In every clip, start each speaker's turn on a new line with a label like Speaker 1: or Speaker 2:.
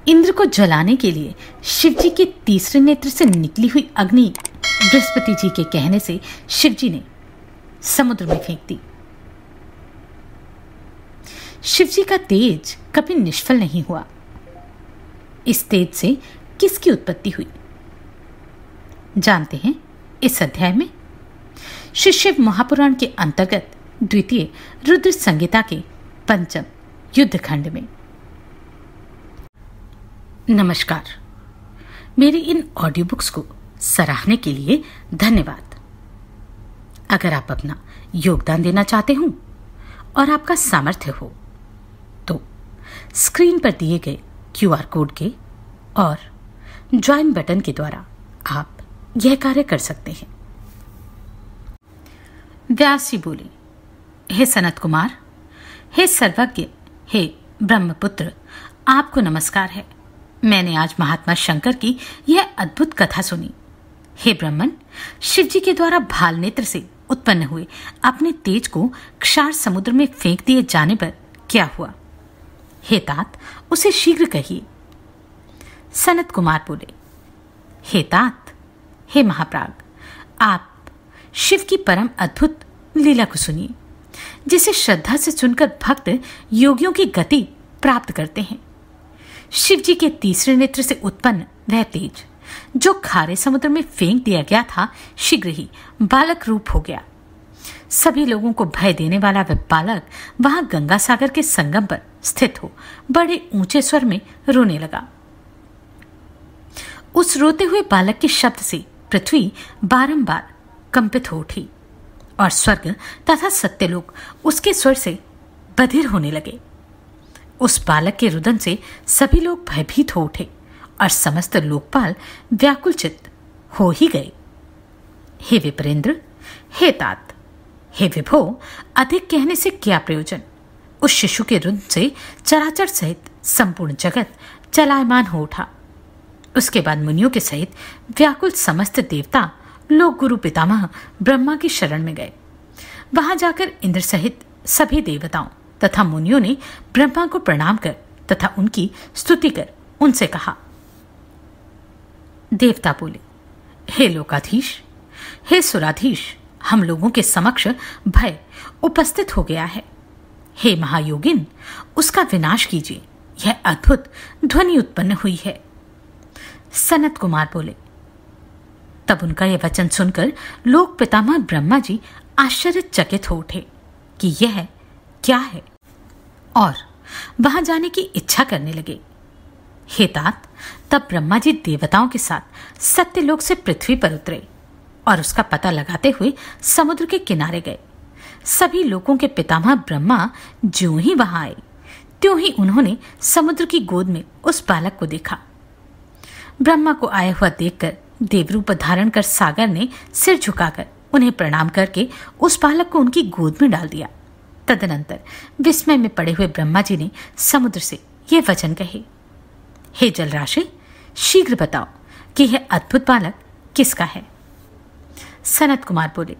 Speaker 1: इंद्र को जलाने के लिए शिवजी के तीसरे नेत्र से निकली हुई अग्नि बृहस्पति जी के कहने से शिवजी ने समुद्र में फेंक दी। शिवजी का तेज कभी निष्फल नहीं हुआ। इस तेज से किसकी उत्पत्ति हुई जानते हैं इस अध्याय में। श्री शिव महापुराण के अंतर्गत द्वितीय रुद्र संहिता के पंचम युद्धखंड में। नमस्कार। मेरी इन ऑडियो बुक्स को सराहने के लिए धन्यवाद। अगर आप अपना योगदान देना चाहते हो और आपका सामर्थ्य हो तो स्क्रीन पर दिए गए QR कोड के और ज्वाइन बटन के द्वारा आप यह कार्य कर सकते हैं। व्यास जी बोले, हे सनत कुमार, हे सर्वज्ञ, हे ब्रह्मपुत्र, आपको नमस्कार है। मैंने आज महात्मा शंकर की यह अद्भुत कथा सुनी। हे ब्रह्मन, शिवजी के द्वारा भाल नेत्र से उत्पन्न हुए अपने तेज को क्षार समुद्र में फेंक दिए जाने पर क्या हुआ? हे तात, उसे शीघ्र कहिए। सनत कुमार बोले, हे तात, हे महाप्राग, आप शिव की परम अद्भुत लीला को सुनिए, जिसे श्रद्धा से सुनकर भक्त योगियों की गति प्राप्त करते हैं। शिव जी के तीसरे नेत्र से उत्पन्न वह तेज जो खारे समुद्र में फेंक दिया गया था, शीघ्र ही बालक रूप हो गया। सभी लोगों को भय देने वाला वह बालक वहां गंगा सागर के संगम पर स्थित हो बड़े ऊंचे स्वर में रोने लगा। उस रोते हुए बालक के शब्द से पृथ्वी बारंबार कंपित हो उठी और स्वर्ग तथा सत्यलोक उसके स्वर से बधिर होने लगे। उस बालक के रुदन से सभी लोग भयभीत हो उठे और समस्त लोकपाल व्याकुलचित हो ही गए। हे विप्रेंद्र, हे तात, हे विभो, अधिक कहने से क्या प्रयोजन? उस शिशु के रुदन से चराचर सहित संपूर्ण जगत चलायमान हो उठा। उसके बाद मुनियों के सहित व्याकुल समस्त देवता लोक गुरु पितामह ब्रह्मा की शरण में गए। वहां जाकर इंद्र सहित सभी देवताओं तथा मुनियों ने ब्रह्मा को प्रणाम कर तथा उनकी स्तुति कर उनसे कहा। देवता बोले, हे लोकाधीश, हे सुराधीश, हम लोगों के समक्ष भय उपस्थित हो गया है। हे महायोगिन, उसका विनाश कीजिए। यह अद्भुत ध्वनि उत्पन्न हुई है। सनत कुमार बोले। तब उनका यह वचन सुनकर लोक पितामह ब्रह्मा जी आश्चर्यचकित हो उठे कि यह क्या है और वहां जाने की इच्छा करने लगे। हे तात, तब ब्रह्मा जी देवताओं के साथ सत्यलोक से पृथ्वी पर उतरे और उसका पता लगाते हुए समुद्र के किनारे गए। सभी लोगों के पितामह ब्रह्मा ज्यों ही वहां आए त्यों ही उन्होंने समुद्र की गोद में उस बालक को देखा। ब्रह्मा को आया हुआ देखकर देवरूप धारण कर सागर ने सिर झुकाकर उन्हें प्रणाम करके उस बालक को उनकी गोद में डाल दिया। तदनंतर विस्मय में पड़े हुए ब्रह्मा जी ने समुद्र से ये वचन कहे, हे जलराशि, शीघ्र बताओ कि यह अद्भुत बालक किसका है? सनत कुमार बोले।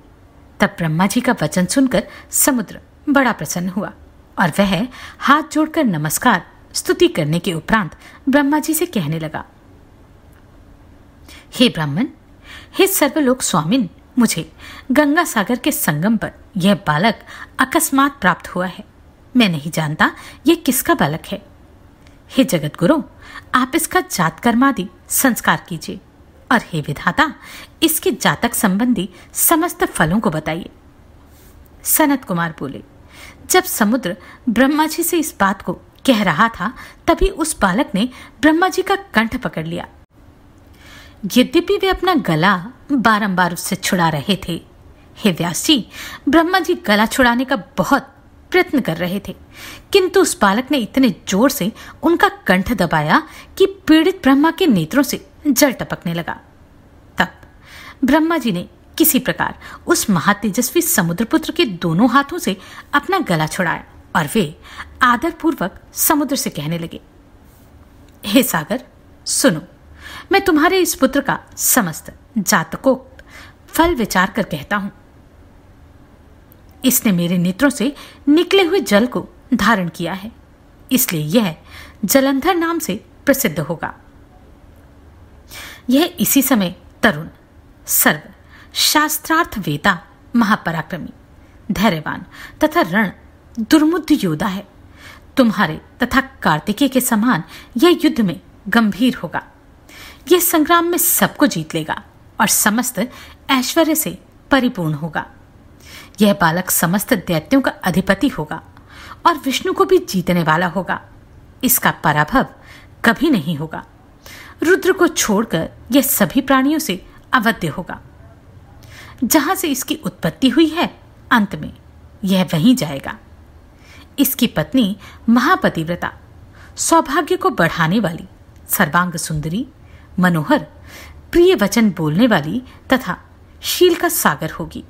Speaker 1: तब ब्रह्मा जी का वचन सुनकर समुद्र बड़ा प्रसन्न हुआ और वह हाथ जोड़कर नमस्कार स्तुति करने के उपरांत ब्रह्मा जी से कहने लगा, हे ब्राह्मण, हे सर्वलोक स्वामिन, मुझे गंगा सागर के संगम पर यह बालक अकस्मात प्राप्त हुआ है। मैं नहीं जानता यह किसका बालक है। हे जगत गुरु, आप इसका जात कर्मादि संस्कार कीजिए और हे विधाता, इसके जातक संबंधी समस्त फलों को बताइए। सनत कुमार बोले। जब समुद्र ब्रह्मा जी से इस बात को कह रहा था, तभी उस बालक ने ब्रह्मा जी का कंठ पकड़ लिया। यद्यपि वे अपना गला बारंबार उससे छुड़ा रहे थे। हे व्यास जी, ब्रह्मा जी गला छुड़ाने का बहुत प्रयत्न कर रहे थे, किंतु उस बालक ने इतने जोर से उनका कंठ दबाया कि पीड़ित ब्रह्मा के नेत्रों से जल टपकने लगा। तब ब्रह्मा जी ने किसी प्रकार उस महातेजस्वी समुद्रपुत्र के दोनों हाथों से अपना गला छुड़ाया और वे आदरपूर्वक समुद्र से कहने लगे, हे सागर, सुनो, मैं तुम्हारे इस पुत्र का समस्त जातकोक्त फल विचार कर कहता हूं। इसने मेरे नेत्रों से निकले हुए जल को धारण किया है, इसलिए यह जलंधर नाम से प्रसिद्ध होगा। यह इसी समय तरुण, सर्व शास्त्रार्थ वेता, महापराक्रमी, धैर्यवान तथा रण दुर्मुद्ध योद्धा है। तुम्हारे तथा कार्तिकेय के समान यह युद्ध में गंभीर होगा। यह संग्राम में सबको जीत लेगा और समस्त ऐश्वर्य से परिपूर्ण होगा। यह बालक समस्त दैत्यों का अधिपति होगा और विष्णु को भी जीतने वाला होगा। इसका पराभव कभी नहीं होगा। रुद्र को छोड़कर यह सभी प्राणियों से अवध्य होगा। जहां से इसकी उत्पत्ति हुई है, अंत में यह वहीं जाएगा। इसकी पत्नी महापतिव्रता, सौभाग्य को बढ़ाने वाली, सर्वांग सुंदरी, मनोहर, प्रिय वचन बोलने वाली तथा शील का सागर होगी।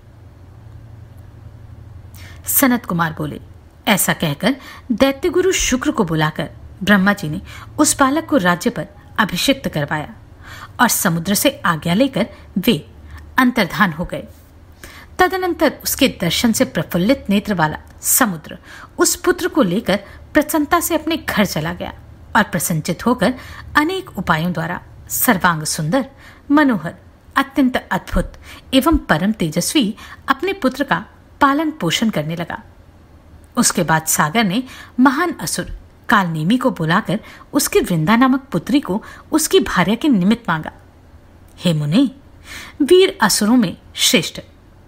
Speaker 1: सनत कुमार बोले, ऐसा कहकर दैत्य गुरु शुक्र को बुलाकर ब्रह्मा जी ने उस बालक को राज्य पर अभिषिक्त करवाया और समुद्र से आज्ञा लेकर वे अंतर्धान हो गए। तदनंतर उसके दर्शन से प्रफुल्लित नेत्र वाला समुद्र उस पुत्र को लेकर प्रसन्नता से अपने घर चला गया और प्रसन्नचित होकर अनेक उपायों द्वारा सर्वांग सुंदर, मनोहर, अत्यंत अद्भुत एवं परम तेजस्वी अपने पुत्र का पालन पोषण करने लगा। उसके बाद सागर ने महान असुर कालनेमी को बुलाकर उसकी वृंदा नामक पुत्री को उसकी भार्या के निमित्त मांगा। हे मुने, वीर असुरों में श्रेष्ठ,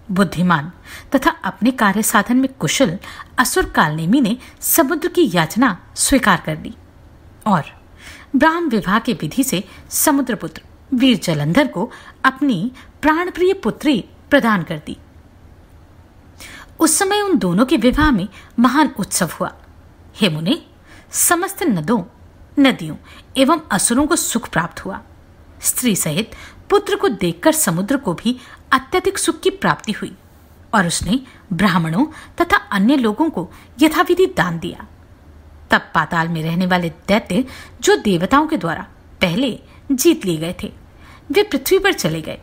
Speaker 1: बुद्धिमान तथा अपने कार्य साधन में कुशल असुर कालनेमी ने समुद्र की याचना स्वीकार कर ली और ब्राह्म विवाह के विधि से समुद्रपुत्र वीर जलंधर को अपनी प्राणप्रिय पुत्री प्रदान कर दी। उस समय उन दोनों के विवाह में महान उत्सव हुआ। हे मुने, समस्त नदियों एवं असुरों को सुख प्राप्त हुआ। स्त्री सहित पुत्र को देखकर समुद्र को भी अत्यधिक सुख की प्राप्ति हुई और उसने ब्राह्मणों तथा अन्य लोगों को यथाविधि दान दिया। तब पाताल में रहने वाले दैत्य, जो देवताओं के द्वारा पहले जीत लिए गए थे, वे पृथ्वी पर चले गए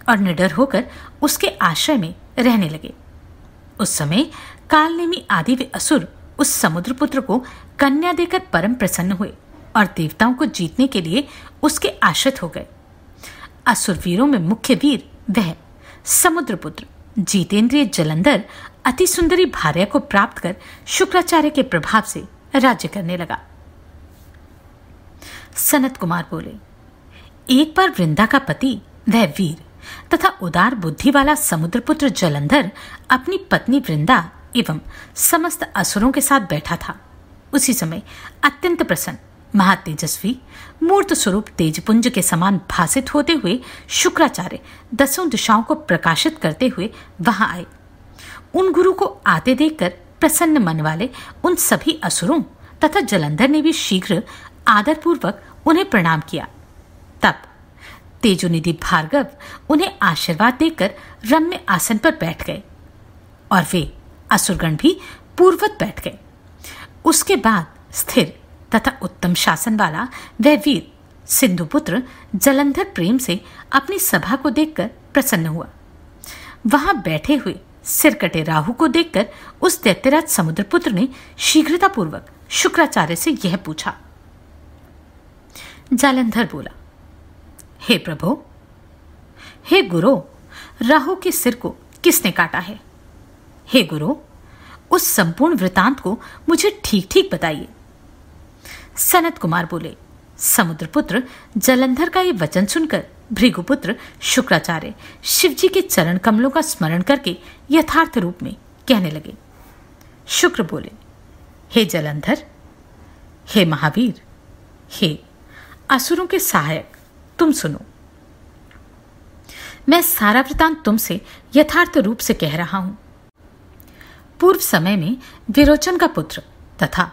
Speaker 1: और निडर होकर उसके आश्रय में रहने लगे। उस समय कालनेमी आदि वे असुर उस समुद्रपुत्र को कन्या देकर परम प्रसन्न हुए और देवताओं को जीतने के लिए उसके आश्रित हो गए। असुर वीरों में मुख्य वीर वह समुद्रपुत्र जीतेंद्रिय जलंधर अति सुंदरी भार्या को प्राप्त कर शुक्राचार्य के प्रभाव से राज्य करने लगा। सनत कुमार बोले, एक बार वृंदा का पति वह वीर तथा उदार बुद्धि वाला समुद्रपुत्र जलंधर अपनी पत्नी वृंदा एवं समस्त असुरों के साथ बैठा था। उसी समय अत्यंत प्रसन्न, महातेजस्वी, मूर्त स्वरूप तेजपुंज के समान भासित होते हुए शुक्राचार्य दसों दिशाओं को प्रकाशित करते हुए वहां आए। उन गुरु को आते देखकर प्रसन्न मन वाले उन सभी असुरों तथा जलंधर ने भी शीघ्र आदरपूर्वक उन्हें प्रणाम किया। तब तेजोनिधि भार्गव उन्हें आशीर्वाद देकर रम्य आसन पर बैठ गए और वे असुरगण भी पूर्ववत बैठ गए। उसके बाद स्थिर तथा उत्तम शासन वाला वह वीर सिंधुपुत्र जलंधर प्रेम से अपनी सभा को देखकर प्रसन्न हुआ। वहां बैठे हुए सिरकटे राहु को देखकर उस दैत्यराज समुद्रपुत्र ने शीघ्रतापूर्वक शुक्राचार्य से यह पूछा। जालंधर बोला, हे प्रभु, हे गुरु, राहु के सिर को किसने काटा है? हे गुरु, उस संपूर्ण वृतांत को मुझे ठीक ठीक बताइए। सनत कुमार बोले, समुद्रपुत्र जलंधर का ये वचन सुनकर भृगुपुत्र शुक्राचार्य शिवजी के चरण कमलों का स्मरण करके यथार्थ रूप में कहने लगे। शुक्र बोले, हे जलंधर, हे महावीर, हे असुरों के सहायक, तुम सुनो। मैं सारा वृतांत तुमसे यथार्थ रूप से कह रहा हूं। पूर्व समय में विरोचन का पुत्र तथा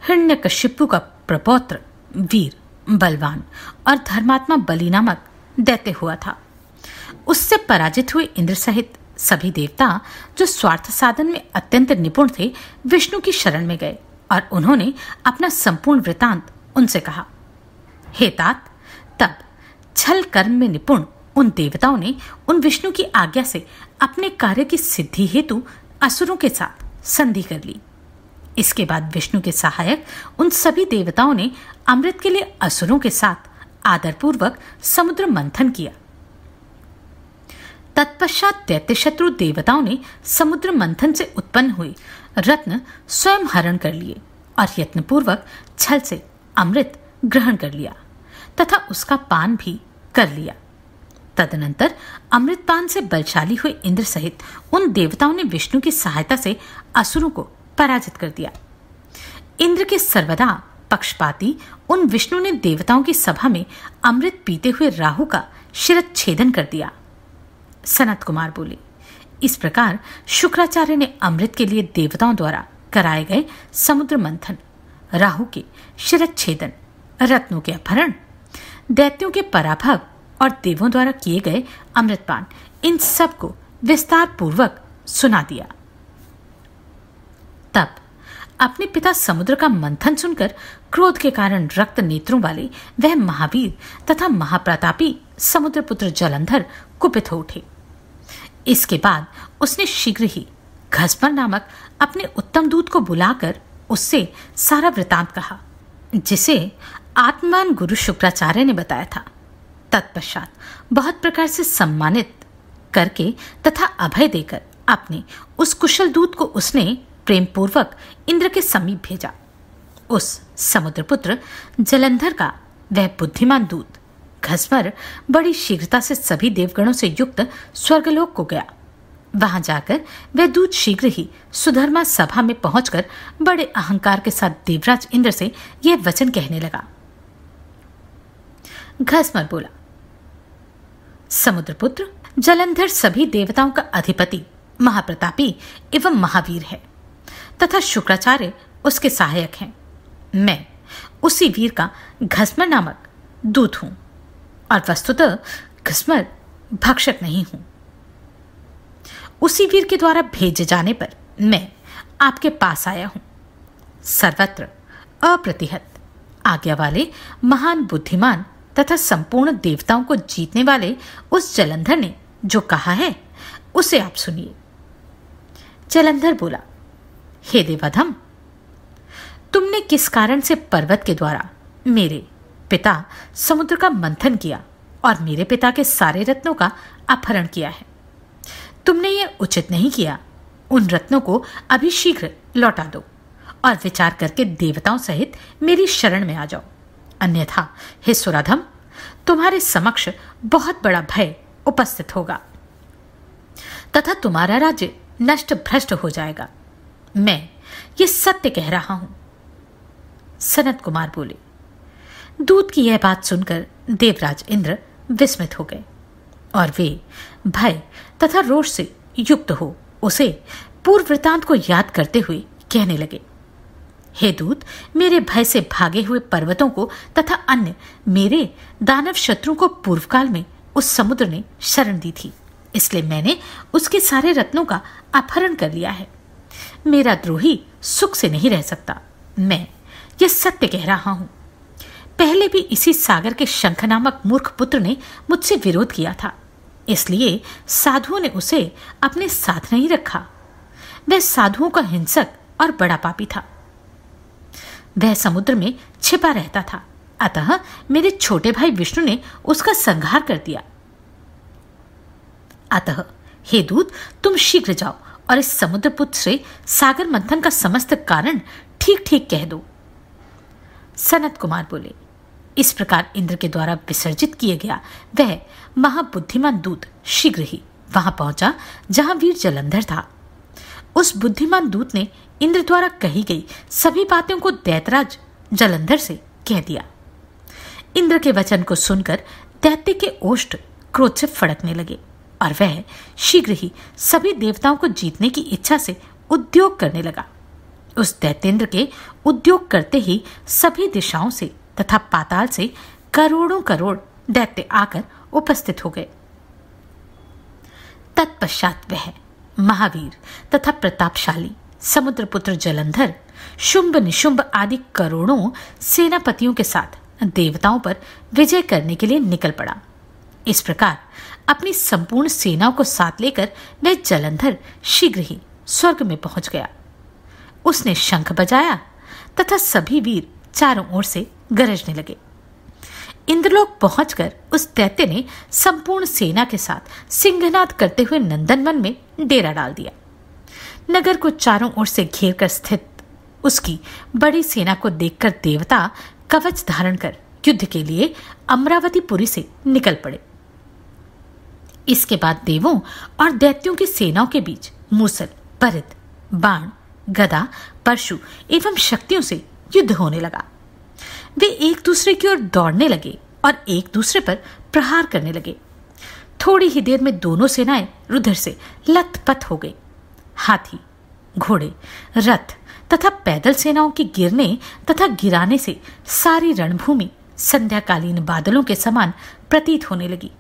Speaker 1: हिरण्यकशिपु का प्रपौत्र वीर, बलवान और धर्मात्मा बलि नामक दैत्य हुआ था। उससे पराजित हुए इंद्र सहित सभी देवता, जो स्वार्थ साधन में अत्यंत निपुण थे, विष्णु की शरण में गए और उन्होंने अपना संपूर्ण वृतांत उनसे कहा। हे तात, तब छल कर्म में निपुण उन देवताओं ने उन विष्णु की आज्ञा से अपने कार्य की सिद्धि हेतु असुरों के साथ संधि कर ली। इसके बाद विष्णु के सहायक उन सभी देवताओं ने अमृत के लिए असुरों के साथ आदरपूर्वक समुद्र मंथन किया। तत्पश्चात दैत्य शत्रु देवताओं ने समुद्र मंथन से उत्पन्न हुई रत्न स्वयं हरण कर लिए और यत्नपूर्वक छल से अमृत ग्रहण कर लिया तथा उसका पान भी कर लिया। तदनंतर अमृतपान से बलशाली हुए इंद्र सहित उन देवताओं ने विष्णु की सहायता से असुरों को पराजित कर दिया। इंद्र के सर्वदा पक्षपाती उन विष्णु ने देवताओं की सभा में अमृत पीते हुए राहु का शिरच्छेदन कर दिया। सनत कुमार बोले, इस प्रकार शुक्राचार्य ने अमृत के लिए देवताओं द्वारा कराए गए समुद्र मंथन, राहु के शिरच्छेदन, रत्नों के अपहरण, दैत्यों के पराभव और देवों द्वारा किए गए अमृतपान, इन सब को विस्तार पूर्वक सुना दिया। तब अपने पिता समुद्र का मंथन सुनकर क्रोध के कारण रक्त नेत्रों वाले वह महावीर तथा महाप्रतापी समुद्रपुत्र जलंधर कुपित हो उठे। इसके बाद उसने शीघ्र ही घस्मर नामक अपने उत्तम दूत को बुलाकर उससे सारा वृतांत कहा, जिसे आत्मान गुरु शुक्राचार्य ने बताया था। तत्पश्चात बहुत प्रकार से सम्मानित करके तथा अभय देकर अपने उस कुशल दूत को उसने प्रेम पूर्वक इंद्र के समीप भेजा। उस समुद्रपुत्र जलंधर का वह बुद्धिमान दूत घस्मर बड़ी शीघ्रता से सभी देवगणों से युक्त स्वर्गलोक को गया। वहां जाकर वह दूत शीघ्र ही सुधर्मा सभा में पहुंचकर बड़े अहंकार के साथ देवराज इंद्र से यह वचन कहने लगा। घस्मर बोला, समुद्रपुत्र जलंधर सभी देवताओं का अधिपति, महाप्रतापी एवं महावीर है तथा शुक्राचार्य उसके सहायक हैं। मैं उसी वीर का घस्मर नामक दूत हूं और वस्तुतः घस्मर भक्षक नहीं हूं। उसी वीर के द्वारा भेजे जाने पर मैं आपके पास आया हूं। सर्वत्र अप्रतिहत आज्ञा वाले महान बुद्धिमान तथा संपूर्ण देवताओं को जीतने वाले उस जलंधर ने जो कहा है उसे आप सुनिए। जलंधर बोला, हे देवाधम, तुमने किस कारण से पर्वत के द्वारा मेरे पिता समुद्र का मंथन किया और मेरे पिता के सारे रत्नों का अपहरण किया है? तुमने ये उचित नहीं किया। उन रत्नों को अभी शीघ्र लौटा दो और विचार करके देवताओं सहित मेरी शरण में आ जाओ, अन्यथा हे सुराधम, तुम्हारे समक्ष बहुत बड़ा भय उपस्थित होगा तथा तुम्हारा राज्य नष्ट भ्रष्ट हो जाएगा। मैं ये सत्य कह रहा हूं। सनत कुमार बोले, दूत की यह बात सुनकर देवराज इंद्र विस्मित हो गए और वे भय तथा रोष से युक्त हो उसे पूर्व वृतांत को याद करते हुए कहने लगे, हे दूत, मेरे भय से भागे हुए पर्वतों को तथा अन्य मेरे दानव शत्रुओं को पूर्वकाल में उस समुद्र ने शरण दी थी, इसलिए मैंने उसके सारे रत्नों का अपहरण कर लिया है। मेरा द्रोही सुख से नहीं रह सकता। मैं यह सत्य कह रहा हूं। पहले भी इसी सागर के शंख नामक मूर्ख पुत्र ने मुझसे विरोध किया था, इसलिए साधुओं ने उसे अपने साथ नहीं रखा। वह साधुओं का हिंसक और बड़ा पापी था। वह समुद्र में छिपा रहता था, अतः मेरे छोटे भाई विष्णु ने उसका संहार कर दिया। अतः हे दूत, तुम शीघ्र जाओ और इस समुद्रपुत्र से सागर मंथन का समस्त कारण ठीक ठीक कह दो। सनत कुमार बोले, इस प्रकार इंद्र के द्वारा विसर्जित किया गया वह महाबुद्धिमान दूत शीघ्र ही वहां पहुंचा जहां वीर जलंधर था। उस बुद्धिमान दूत ने इंद्र द्वारा कही गई सभी बातों को दैत्यराज जलंधर से कह दिया। इंद्र के वचन को सुनकर दैत्य के ओष्ठ क्रोध से फड़कने लगे और वह शीघ्र ही सभी देवताओं को जीतने की इच्छा से उद्योग करने लगा। उस दैत्येंद्र के उद्योग करते ही सभी दिशाओं से तथा पाताल से करोड़ों करोड़ दैत्य आकर उपस्थित हो गए। तत्पश्चात वह महावीर तथा प्रतापशाली समुद्रपुत्र जलंधर शुंभ निशुंभ आदि करोड़ों सेनापतियों के साथ देवताओं पर विजय करने के लिए निकल पड़ा। इस प्रकार अपनी संपूर्ण सेनाओं को साथ लेकर वह जलंधर शीघ्र ही स्वर्ग में पहुंच गया। उसने शंख बजाया तथा सभी वीर चारों ओर से गरजने लगे। इंद्रलोक पहुंचकर उस दैत्य ने संपूर्ण सेना के साथ सिंहनाद करते हुए नंदनवन में डेरा डाल दिया। नगर को चारों ओर से घेर कर स्थित उसकी बड़ी सेना को देखकर देवता कवच धारण कर युद्ध के लिए अमरावतीपुरी से निकल पड़े। इसके बाद देवों और दैत्यों की सेनाओं के बीच मूसल, परित, बाण, गदा, परशु एवं शक्तियों से युद्ध होने लगा। वे एक दूसरे की ओर दौड़ने लगे और एक दूसरे पर प्रहार करने लगे। थोड़ी ही देर में दोनों सेनाएं रुधिर से लथपथ हो गई। हाथी, घोड़े, रथ तथा पैदल सेनाओं के गिरने तथा गिराने से सारी रणभूमि संध्याकालीन बादलों के समान प्रतीत होने लगी।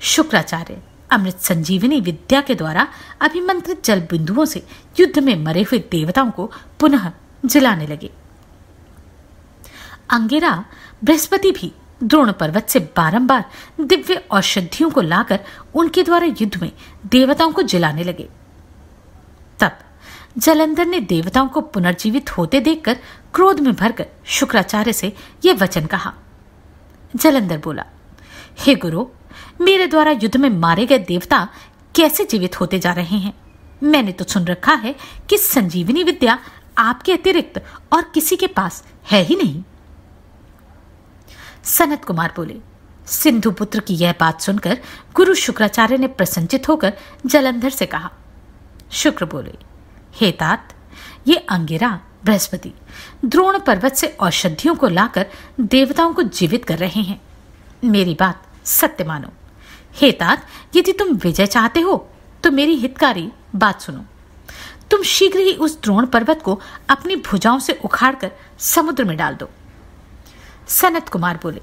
Speaker 1: शुक्राचार्य अमृत संजीवनी विद्या के द्वारा अभिमंत्रित जल बिंदुओं से युद्ध में मरे हुए देवताओं को पुनः जलाने लगे। अंगिरा बृहस्पति भी द्रोण पर्वत से बारंबार दिव्य औषधियों को लाकर उनके द्वारा युद्ध में देवताओं को जलाने लगे। तब जलंधर ने देवताओं को पुनर्जीवित होते देखकर क्रोध में भरकर शुक्राचार्य से यह वचन कहा। जलंधर बोला, हे गुरु, मेरे द्वारा युद्ध में मारे गए देवता कैसे जीवित होते जा रहे हैं? मैंने तो सुन रखा है कि संजीवनी विद्या आपके अतिरिक्त और किसी के पास है ही नहीं। सनत कुमार बोले, सिंधुपुत्र की यह बात सुनकर गुरु शुक्राचार्य ने प्रसन्नचित होकर जलंधर से कहा। शुक्र बोले, हे तात, ये अंगिरा बृहस्पति द्रोण पर्वत से औषधियों को लाकर देवताओं को जीवित कर रहे हैं। मेरी बात सत्य मानो। हे तात, यदि तुम विजय चाहते हो तो मेरी हितकारी बात सुनो। तुम शीघ्र ही उस द्रोण पर्वत को अपनी भुजाओं से उखाड़कर समुद्र में डाल दो। सनत कुमार बोले,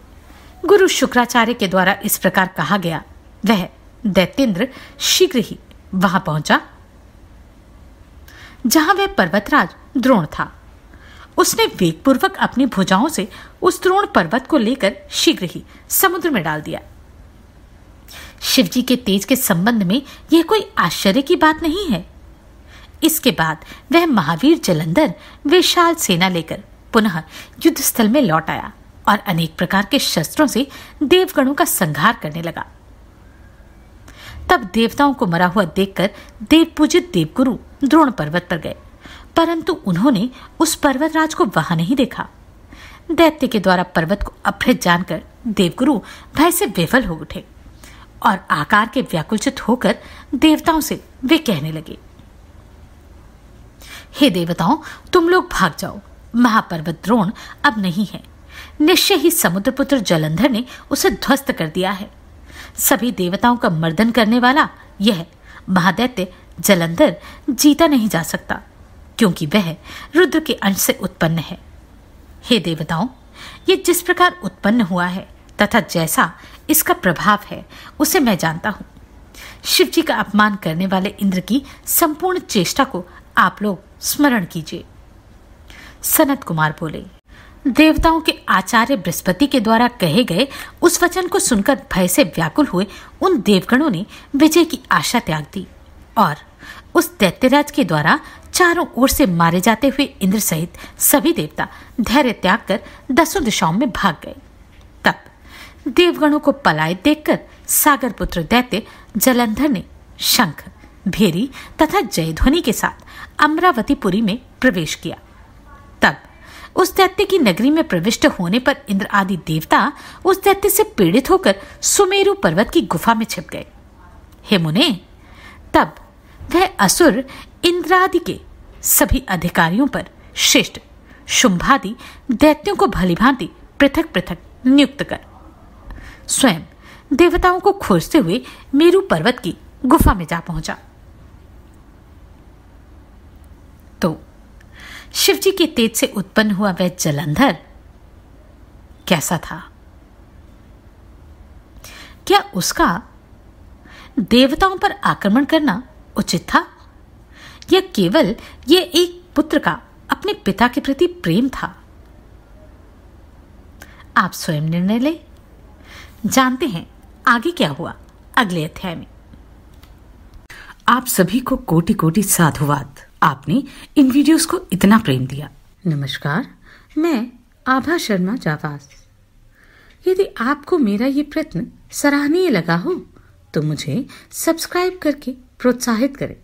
Speaker 1: गुरु शुक्राचार्य के द्वारा इस प्रकार कहा गया। वह दैत्येंद्र शीघ्र ही वहां पहुंचा जहां वह पर्वतराज द्रोण था। उसने वेगपूर्वक अपनी भुजाओं से उस द्रोण पर्वत को लेकर शीघ्र ही समुद्र में डाल दिया। शिवजी के तेज के संबंध में यह कोई आश्चर्य की बात नहीं है। इसके बाद वह महावीर जलंधर विशाल सेना लेकर पुनः युद्ध स्थल में लौट आया और अनेक प्रकार के शस्त्रों से देवगणों का संहार करने लगा। तब देवताओं को मरा हुआ देखकर देवपूजित देवगुरु द्रोण पर्वत पर गए, परंतु उन्होंने उस पर्वतराज को वहां नहीं देखा। दैत्य के द्वारा पर्वत को अपहृत जानकर देवगुरु भय से विफल हो उठे और आकार के व्याकुलचित होकर देवताओं से वे कहने लगे, हे देवताओं, तुम लोग भाग जाओ। महापर्वत द्रोण अब नहीं है। निश्चय ही समुद्रपुत्र जलंधर ने उसे ध्वस्त कर दिया है। सभी देवताओं का मर्दन करने वाला यह महादैत्य जलंधर जीता नहीं जा सकता, क्योंकि वह रुद्र के अंश से उत्पन्न है। हे देवताओं, ये जिस प्रकार उत्पन्न हुआ है तथा जैसा इसका प्रभाव है उसे मैं जानता हूं। शिवजी का अपमान करने वाले इंद्र की संपूर्ण चेष्टा को आप लोग स्मरण कीजिए। सनत कुमार बोले, देवताओं के आचार्य बृहस्पति के द्वारा कहे गए उस वचन को सुनकर भय से व्याकुल हुए उन देवगणों ने विजय की आशा त्याग दी और उस दैत्यराज के द्वारा चारों ओर से मारे जाते हुए इंद्र सहित सभी देवता धैर्य त्याग कर 10 दिशाओं में भाग गए। तब देवगणों को पलायित देखकर सागर पुत्र दैत्य जलंधर ने शंख, भेरी तथा जयध्वनि के साथ अमरावतीपुरी में प्रवेश किया। तब उस दैत्य की नगरी में प्रविष्ट होने पर इंद्र आदि देवता उस दैत्य से पीड़ित होकर सुमेरु पर्वत की गुफा में छिप गए। हे मुने, तब वह असुर इंद्रादि के सभी अधिकारियों पर श्रेष्ठ शुंभादि दैत्यों को भलीभांति पृथक पृथक नियुक्त कर स्वयं देवताओं को खोजते हुए मेरु पर्वत की गुफा में जा पहुंचा। तो शिवजी के तेज से उत्पन्न हुआ वह जलंधर कैसा था? क्या उसका देवताओं पर आक्रमण करना उचित था या केवल ये एक पुत्र का अपने पिता के प्रति प्रेम था? आप स्वयं निर्णय लें। जानते हैं आगे क्या हुआ अगले अध्याय में।
Speaker 2: आप सभी को कोटि कोटि साधुवाद।
Speaker 1: आपने इन वीडियोस को इतना प्रेम दिया। नमस्कार, मैं आभा शर्मा जावास। यदि आपको मेरा ये प्रयत्न सराहनीय लगा हो तो मुझे सब्सक्राइब करके प्रोत्साहित करें।